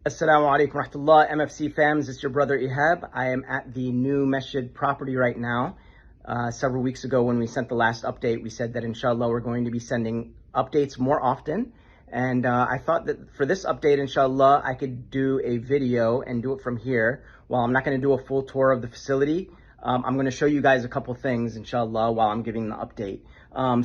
Assalamu alaikum rahmatullah, MFC fams, it's your brother Ihab. I am at the new Masjid property right now. Several weeks ago when we sent the last update, we said that inshallah we're going to be sending updates more often. And I thought that for this update, inshallah, I could do a video and do it from here. While I'm not going to do a full tour of the facility, I'm going to show you guys a couple things, inshallah, while I'm giving the update.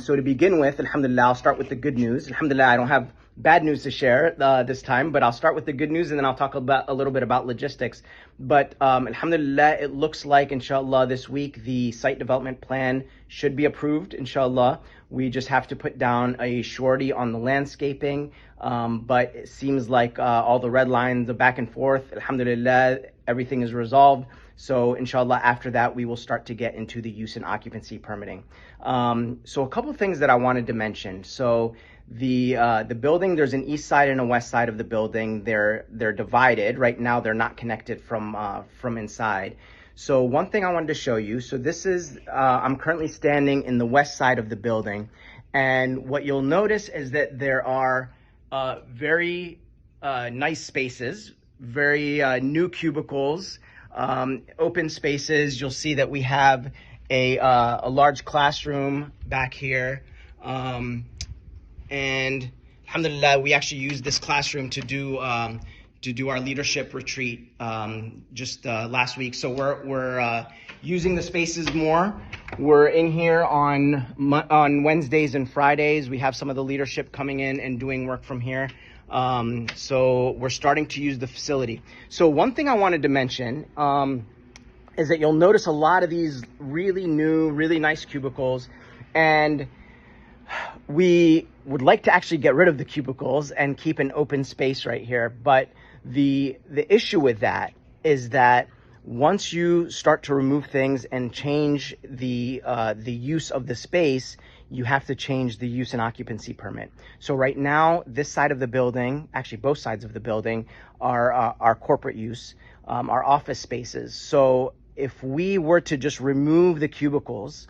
So to begin with, alhamdulillah, I'll start with the good news. Alhamdulillah, I don't have bad news to share this time, but I'll start with the good news and then I'll talk about a little bit about logistics. But alhamdulillah, it looks like, inshallah, this week the site development plan should be approved, inshallah. We just have to put down a surety on the landscaping, but it seems like all the red lines, the back and forth, alhamdulillah, everything is resolved. So inshallah, after that, we will start to get into the use and occupancy permitting. So a couple of things that I wanted to mention. So the building, there's an east side and a west side of the building. They're divided right now. They're not connected from inside. So one thing I wanted to show you. So this is I'm currently standing in the west side of the building, and what you'll notice is that there are very nice spaces, very new cubicles, open spaces. You'll see that we have a large classroom back here. And alhamdulillah, we actually used this classroom to do our leadership retreat just last week. So we're using the spaces more. We're in here on Wednesdays and Fridays. We have some of the leadership coming in and doing work from here. So we're starting to use the facility. So one thing I wanted to mention is that you'll notice a lot of these really new, really nice cubicles, and we would like to actually get rid of the cubicles and keep an open space right here. But the issue with that is that once you start to remove things and change the use of the space, you have to change the use and occupancy permit. So right now, this side of the building, actually both sides of the building, are our corporate use, our office spaces. So if we were to just remove the cubicles,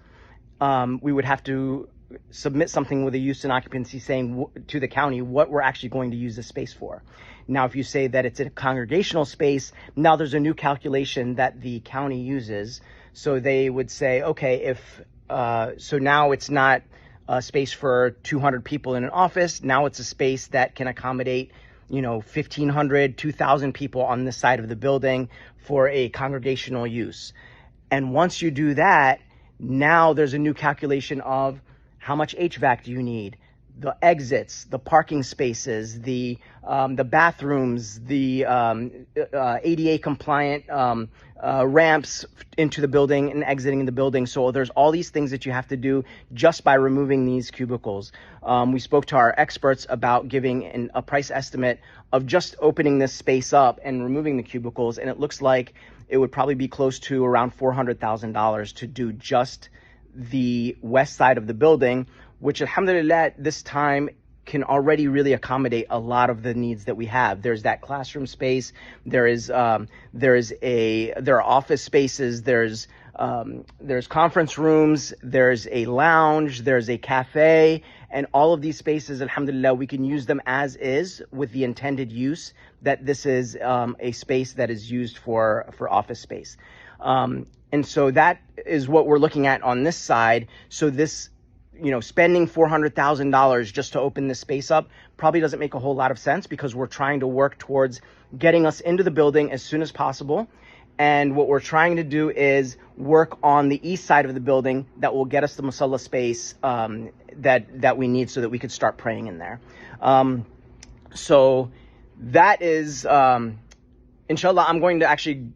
we would have to submit something with a use and occupancy saying to the county what we're actually going to use the space for. Now, if you say that it's a congregational space, now there's a new calculation that the county uses. So they would say, okay, so now it's not a space for 200 people in an office. Now it's a space that can accommodate, 1,500, 2,000 people on this side of the building for a congregational use. And once you do that, now there's a new calculation of how much HVAC do you need, the exits, the parking spaces, the bathrooms, the ADA compliant ramps into the building and exiting the building. So there's all these things that you have to do just by removing these cubicles. We spoke to our experts about giving a price estimate of just opening this space up and removing the cubicles, and it looks like it would probably be close to around $400,000 to do just the west side of the building, which alhamdulillah this time can already really accommodate a lot of the needs that we have. There's that classroom space, there are office spaces, there's conference rooms, there's a lounge, there's a cafe, and all of these spaces, alhamdulillah, we can use them as is with the intended use that this is a space that is used for office space. And so that is what we're looking at on this side. So this, spending $400,000 just to open this space up probably doesn't make a whole lot of sense, because we're trying to work towards getting us into the building as soon as possible. And what we're trying to do is work on the east side of the building that will get us the musalla space that we need so that we could start praying in there. So that is, inshallah, I'm going to actually,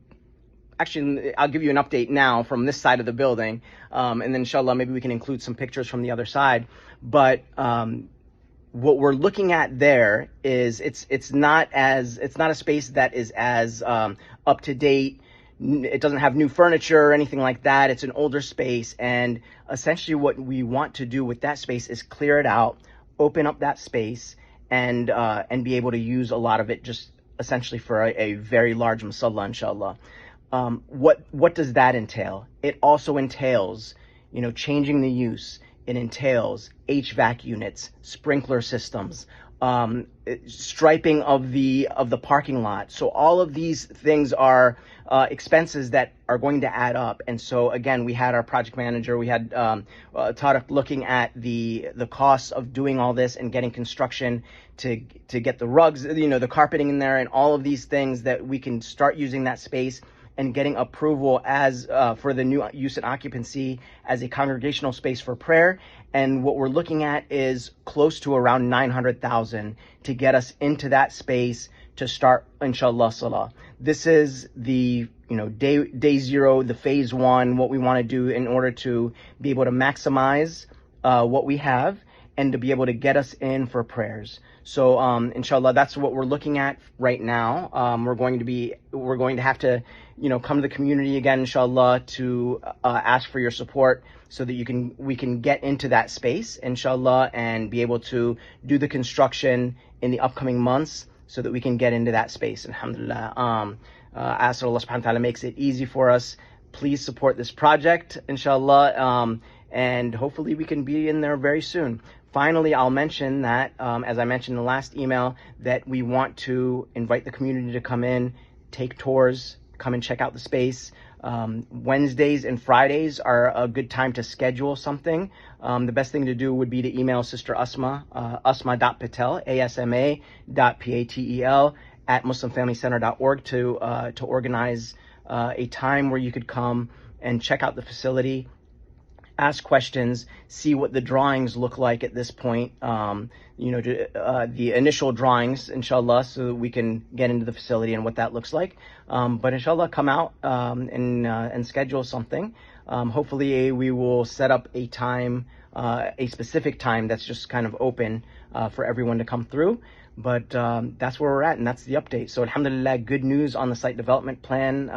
I'll give you an update now from this side of the building, and then inshallah, maybe we can include some pictures from the other side. But what we're looking at there is it's not a space that is as up to date. It doesn't have new furniture or anything like that. It's an older space, and essentially what we want to do with that space is clear it out, open up that space, and be able to use a lot of it just essentially for a very large musalla, inshallah. What does that entail? It also entails, changing the use. It entails HVAC units, sprinkler systems, striping of the parking lot. So all of these things are expenses that are going to add up. And so again, we had our project manager, we had Tariq looking at the costs of doing all this and getting construction to get the rugs, the carpeting in there, and all of these things that we can start using that space and getting approval as for the new use and occupancy as a congregational space for prayer. And what we're looking at is close to around 900,000 to get us into that space to start, inshallah, salah. This is the day zero, the phase one, what we want to do in order to be able to maximize what we have and to be able to get us in for prayers. So inshallah, that's what we're looking at right now. We're going to have to come to the community again, inshallah, to ask for your support so that we can get into that space, inshallah, and be able to do the construction in the upcoming months so that we can get into that space. Alhamdulillah. Ask Allah subhanahu wa ta'ala makes it easy for us. Please support this project, inshallah, and hopefully we can be in there very soon. Finally, I'll mention that, as I mentioned in the last email, that we want to invite the community to come in, take tours, come and check out the space. Wednesdays and Fridays are a good time to schedule something. The best thing to do would be to email Sister Asma, asma.patel, asma.patel, at muslimfamilycenter.org to organize a time where you could come and check out the facility, ask questions, see what the drawings look like at this point, the initial drawings, inshallah, so that we can get into the facility and what that looks like. But inshallah, come out and schedule something. Hopefully we will set up a time, a specific time that's just kind of open for everyone to come through. But that's where we're at, and that's the update. So alhamdulillah, good news on the site development plan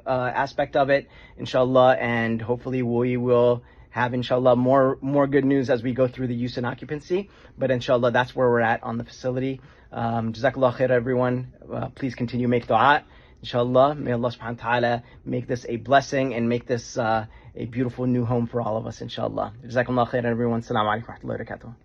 aspect of it, inshallah, and hopefully we will have, inshallah, more good news as we go through the use and occupancy. But inshallah, that's where we're at on the facility. Jazakallah khair, everyone. Please continue make dua, inshallah. May Allah subhanahu wa ta'ala make this a blessing and make this a beautiful new home for all of us, inshallah. Jazakumullahu khair, everyone. Assalamu alaikum wa rahmatullahi wa barakatuh.